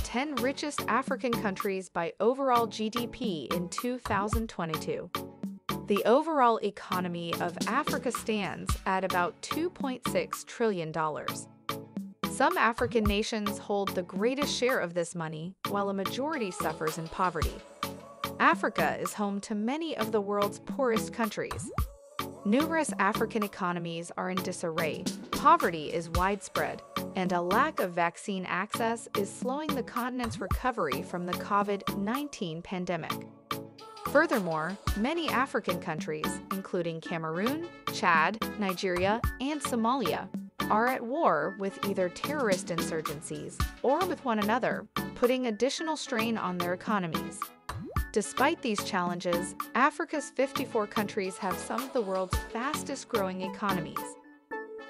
10 richest African countries by overall GDP in 2022. The overall economy of Africa stands at about $2.6 trillion. Some African nations hold the greatest share of this money, while a majority suffers in poverty. Africa is home to many of the world's poorest countries. Numerous African economies are in disarray, poverty is widespread, and a lack of vaccine access is slowing the continent's recovery from the COVID-19 pandemic. Furthermore, many African countries, including Cameroon, Chad, Nigeria, and Somalia, are at war with either terrorist insurgencies or with one another, putting additional strain on their economies. Despite these challenges, Africa's 54 countries have some of the world's fastest-growing economies.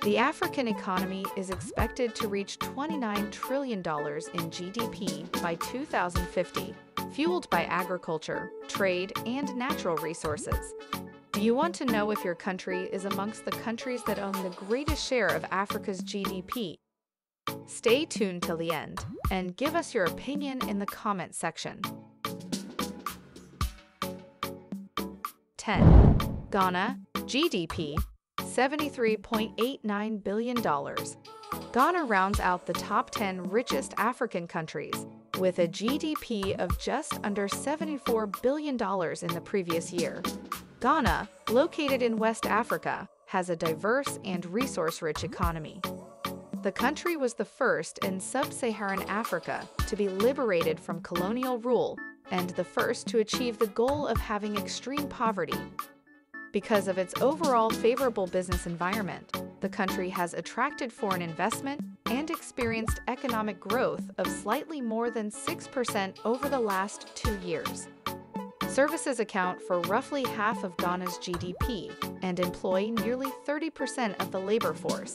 The African economy is expected to reach $29 trillion in GDP by 2050, fueled by agriculture, trade, and natural resources. Do you want to know if your country is amongst the countries that own the greatest share of Africa's GDP? Stay tuned till the end and give us your opinion in the comment section. 10. Ghana, GDP, $73.89 billion. Ghana rounds out the top 10 richest African countries, with a GDP of just under $74 billion in the previous year. Ghana, located in West Africa, has a diverse and resource-rich economy. The country was the first in sub-Saharan Africa to be liberated from colonial rule and the first to achieve the goal of having extreme poverty. Because of its overall favorable business environment, the country has attracted foreign investment and experienced economic growth of slightly more than 6% over the last 2 years. Services account for roughly half of Ghana's GDP and employ nearly 30% of the labor force.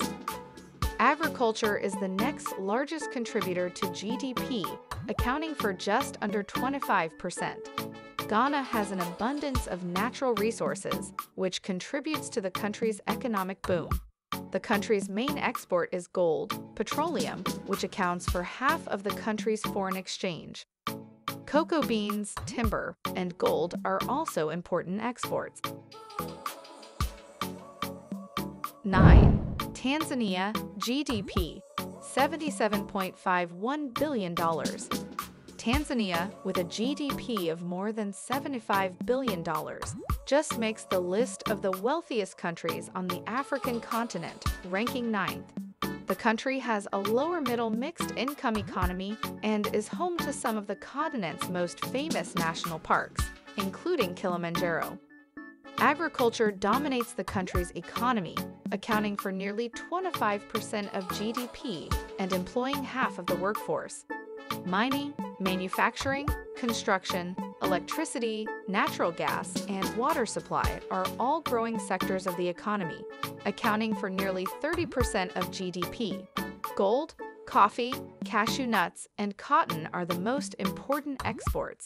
Agriculture is the next largest contributor to GDP, accounting for just under 25%. Ghana has an abundance of natural resources, which contributes to the country's economic boom. The country's main export is gold, petroleum, which accounts for half of the country's foreign exchange. Cocoa beans, timber, and gold are also important exports. 9. Tanzania, GDP, $77.51 billion. Tanzania, with a GDP of more than $75 billion, just makes the list of the wealthiest countries on the African continent, ranking 9th. The country has a lower-middle mixed-income economy and is home to some of the continent's most famous national parks, including Kilimanjaro. Agriculture dominates the country's economy, accounting for nearly 25% of GDP and employing half of the workforce. Mining, manufacturing, construction, electricity, natural gas, and water supply are all growing sectors of the economy, accounting for nearly 30% of GDP. Gold, coffee, cashew nuts, and cotton are the most important exports.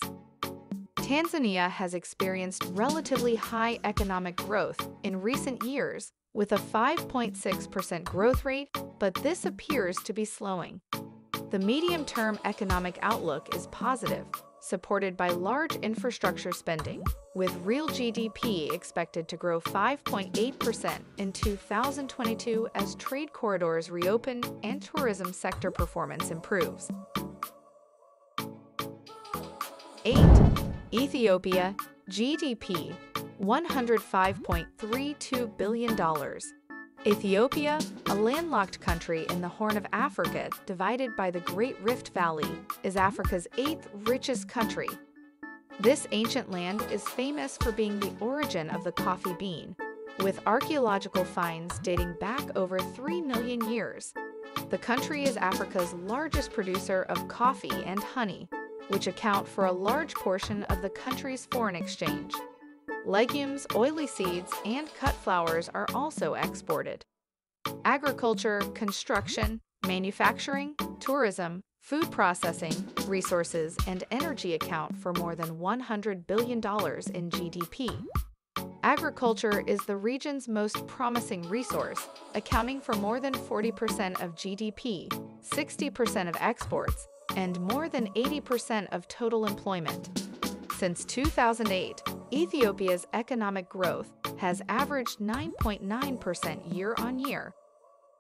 Tanzania has experienced relatively high economic growth in recent years, with a 5.6% growth rate, but this appears to be slowing. The medium-term economic outlook is positive, supported by large infrastructure spending, with real GDP expected to grow 5.8% in 2022 as trade corridors reopen and tourism sector performance improves. 8. Ethiopia, GDP, $105.32 billion. Ethiopia, a landlocked country in the Horn of Africa divided by the Great Rift Valley, is Africa's 8th richest country. This ancient land is famous for being the origin of the coffee bean, with archaeological finds dating back over 3 million years. The country is Africa's largest producer of coffee and honey, which account for a large portion of the country's foreign exchange. Legumes, oily seeds, and cut flowers are also exported. Agriculture, construction, manufacturing, tourism, food processing, resources, and energy account for more than $100 billion in GDP. Agriculture is the region's most promising resource, accounting for more than 40% of GDP, 60% of exports, and more than 80% of total employment. Since 2008, Ethiopia's economic growth has averaged 9.9% year-on-year.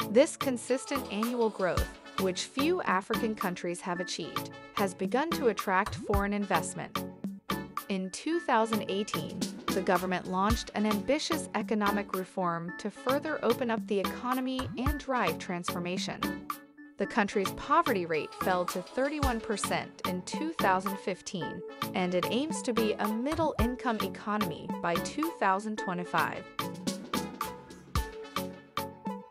This consistent annual growth, which few African countries have achieved, has begun to attract foreign investment. In 2018, the government launched an ambitious economic reform to further open up the economy and drive transformation. The country's poverty rate fell to 31% in 2015, and it aims to be a middle-income economy by 2025.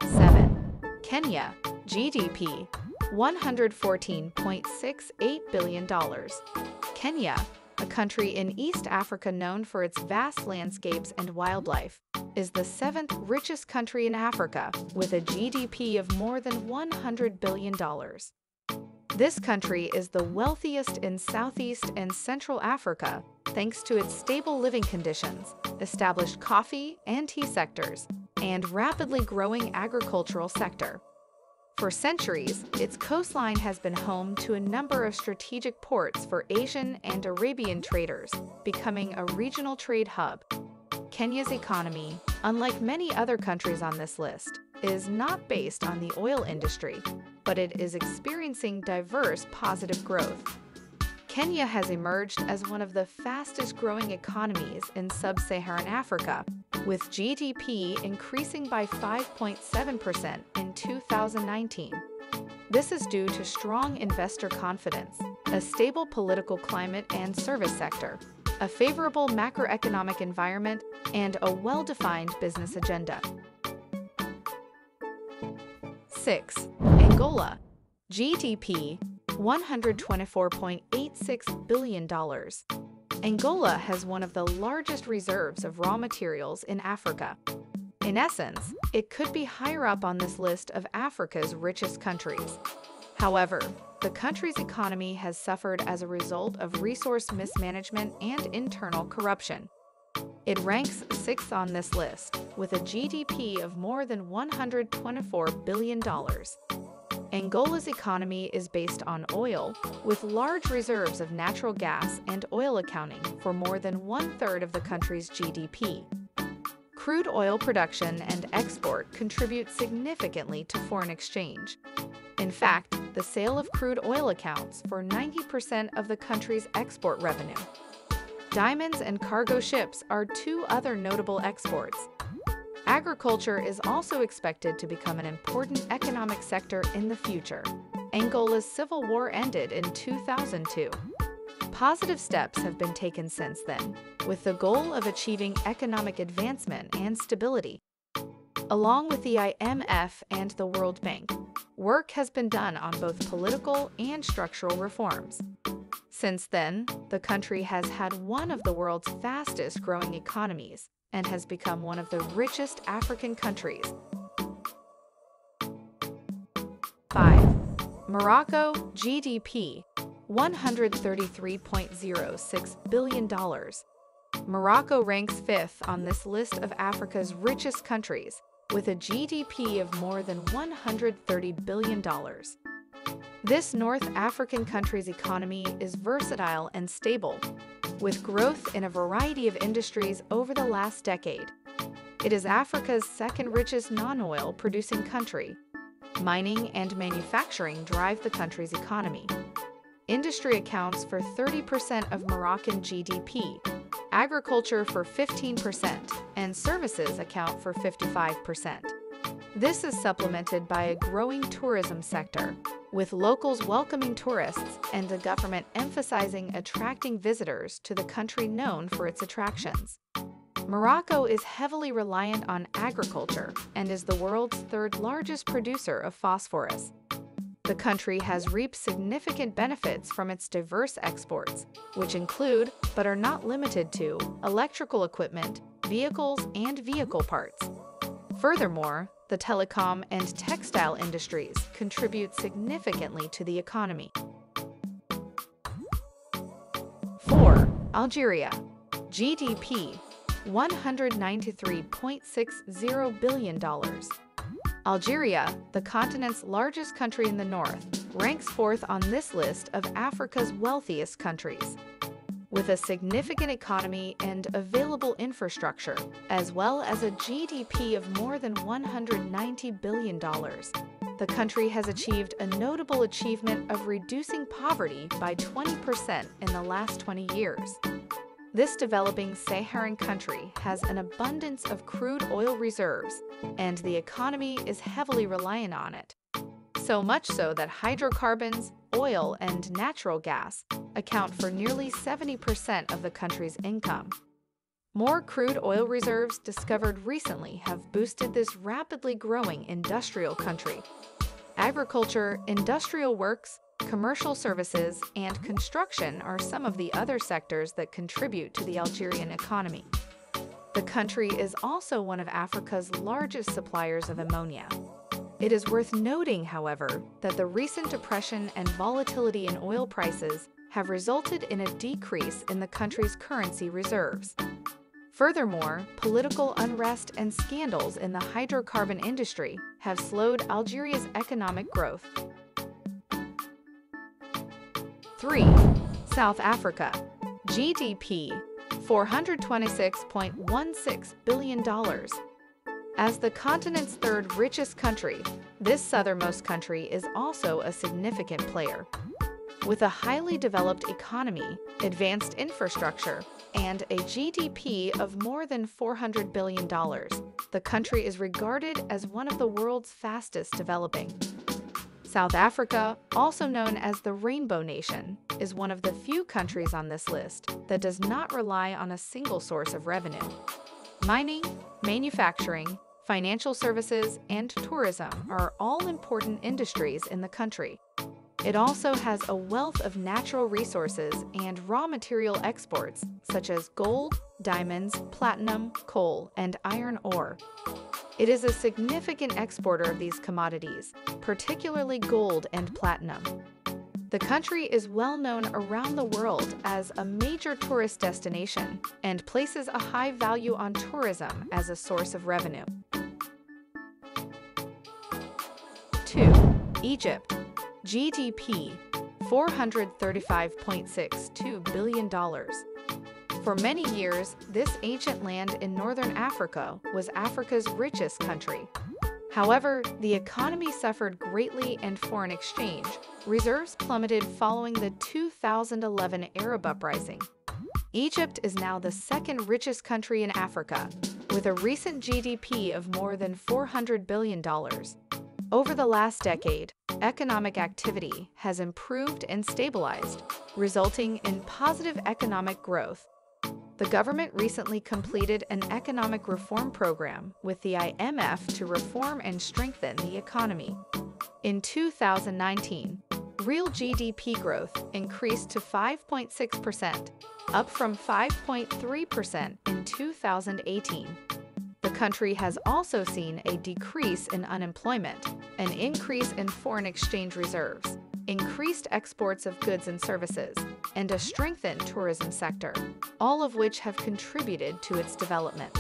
7. Kenya, GDP, $114.68 billion. Kenya, a country in East Africa known for its vast landscapes and wildlife, is the seventh richest country in Africa, with a GDP of more than $100 billion. This country is the wealthiest in Southeast and Central Africa thanks to its stable living conditions, established coffee and tea sectors, and rapidly growing agricultural sector. For centuries, its coastline has been home to a number of strategic ports for Asian and Arabian traders, becoming a regional trade hub. Kenya's economy, unlike many other countries on this list, is not based on the oil industry, but it is experiencing diverse positive growth. Kenya has emerged as one of the fastest-growing economies in sub-Saharan Africa, with GDP increasing by 5.7% in 2019. This is due to strong investor confidence, a stable political climate and service sector, a favorable macroeconomic environment, and a well-defined business agenda. 6. Angola, GDP, $124.86 billion. Angola has one of the largest reserves of raw materials in Africa. In essence, it could be higher up on this list of Africa's richest countries. However, the country's economy has suffered as a result of resource mismanagement and internal corruption. It ranks 6th on this list, with a GDP of more than $124 billion. Angola's economy is based on oil, with large reserves of natural gas and oil accounting for more than 1/3 of the country's GDP. Crude oil production and export contribute significantly to foreign exchange. In fact, the sale of crude oil accounts for 90% of the country's export revenue. Diamonds and cargo ships are two other notable exports. Agriculture is also expected to become an important economic sector in the future. Angola's civil war ended in 2002. Positive steps have been taken since then, with the goal of achieving economic advancement and stability. Along with the IMF and the World Bank, work has been done on both political and structural reforms. Since then, the country has had one of the world's fastest-growing economies and has become one of the richest African countries. 5. Morocco, GDP, $133.06 billion. Morocco ranks 5th on this list of Africa's richest countries, with a GDP of more than $130 billion. This North African country's economy is versatile and stable, with growth in a variety of industries over the last decade. It is Africa's second richest non-oil producing country. Mining and manufacturing drive the country's economy. Industry accounts for 30% of Moroccan GDP, agriculture for 15%, and services account for 55%. This is supplemented by a growing tourism sector, with locals welcoming tourists and the government emphasizing attracting visitors to the country known for its attractions. Morocco is heavily reliant on agriculture and is the world's third largest producer of phosphorus. The country has reaped significant benefits from its diverse exports, which include, but are not limited to, electrical equipment, vehicles, and vehicle parts. Furthermore, the telecom and textile industries contribute significantly to the economy. 4. Algeria, GDP, $193.60 billion. Algeria, the continent's largest country in the north, ranks fourth on this list of Africa's wealthiest countries. With a significant economy and available infrastructure, as well as a GDP of more than $190 billion, the country has achieved a notable achievement of reducing poverty by 20% in the last 20 years. This developing Saharan country has an abundance of crude oil reserves, and the economy is heavily reliant on it. So much so that hydrocarbons, oil, and natural gas account for nearly 70% of the country's income. More crude oil reserves discovered recently have boosted this rapidly growing industrial country. Agriculture, industrial works, commercial services, and construction are some of the other sectors that contribute to the Algerian economy. The country is also one of Africa's largest suppliers of ammonia. It is worth noting, however, that the recent depression and volatility in oil prices have resulted in a decrease in the country's currency reserves. Furthermore, political unrest and scandals in the hydrocarbon industry have slowed Algeria's economic growth. 3. South Africa. GDP, $426.16 billion. As the continent's third richest country, this southernmost country is also a significant player. With a highly developed economy, advanced infrastructure, and a GDP of more than $400 billion, the country is regarded as one of the world's fastest developing. South Africa, also known as the Rainbow Nation, is one of the few countries on this list that does not rely on a single source of revenue. Mining, manufacturing, financial services, and tourism are all important industries in the country. It also has a wealth of natural resources and raw material exports, such as gold, diamonds, platinum, coal, and iron ore. It is a significant exporter of these commodities, particularly gold and platinum. The country is well known around the world as a major tourist destination and places a high value on tourism as a source of revenue. 2. Egypt. GDP, $435.62 billion. For many years, this ancient land in northern Africa was Africa's richest country. However, the economy suffered greatly and foreign exchange reserves plummeted following the 2011 Arab uprising. Egypt is now the second richest country in Africa, with a recent GDP of more than $400 billion. Over the last decade, economic activity has improved and stabilized, resulting in positive economic growth. The government recently completed an economic reform program with the IMF to reform and strengthen the economy. In 2019, real GDP growth increased to 5.6%, up from 5.3% in 2018. The country has also seen a decrease in unemployment, an increase in foreign exchange reserves, increased exports of goods and services, and a strengthened tourism sector, all of which have contributed to its development.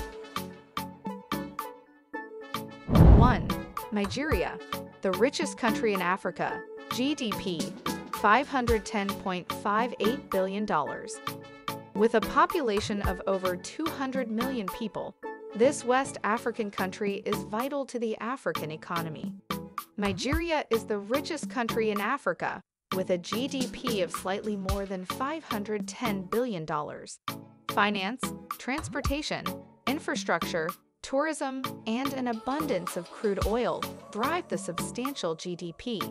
1. Nigeria, the richest country in Africa, GDP, $510.58 billion. With a population of over 200 million people, this West African country is vital to the African economy. Nigeria is the richest country in Africa, with a GDP of slightly more than $510 billion. Finance, transportation, infrastructure, tourism, and an abundance of crude oil drive the substantial GDP.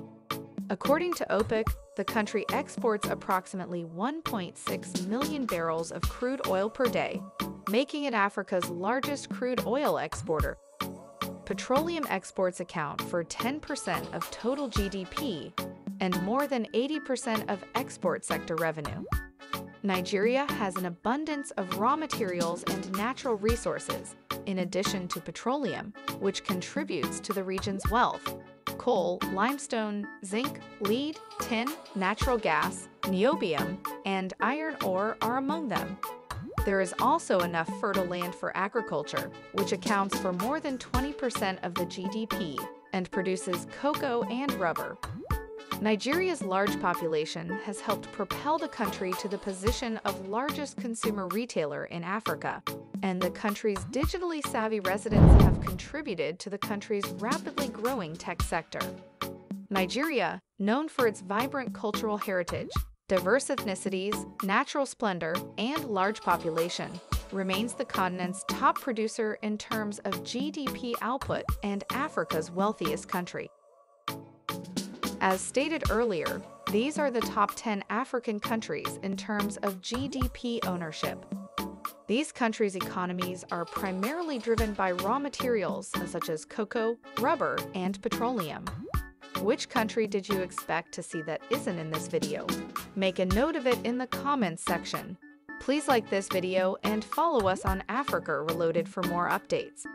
According to OPEC, the country exports approximately 1.6 million barrels of crude oil per day, making it Africa's largest crude oil exporter. Petroleum exports account for 10% of total GDP and more than 80% of export sector revenue. Nigeria has an abundance of raw materials and natural resources, in addition to petroleum, which contributes to the region's wealth. Coal, limestone, zinc, lead, tin, natural gas, niobium, and iron ore are among them. There is also enough fertile land for agriculture, which accounts for more than 20% of the GDP and produces cocoa and rubber. Nigeria's large population has helped propel the country to the position of largest consumer retailer in Africa, and the country's digitally savvy residents have contributed to the country's rapidly growing tech sector. Nigeria, known for its vibrant cultural heritage, diverse ethnicities, natural splendor, and large population, remains the continent's top producer in terms of GDP output and Africa's wealthiest country. As stated earlier, these are the top 10 African countries in terms of GDP ownership. These countries' economies are primarily driven by raw materials such as cocoa, rubber, and petroleum. Which country did you expect to see that isn't in this video? Make a note of it in the comments section. Please like this video and follow us on Africa Reloaded for more updates.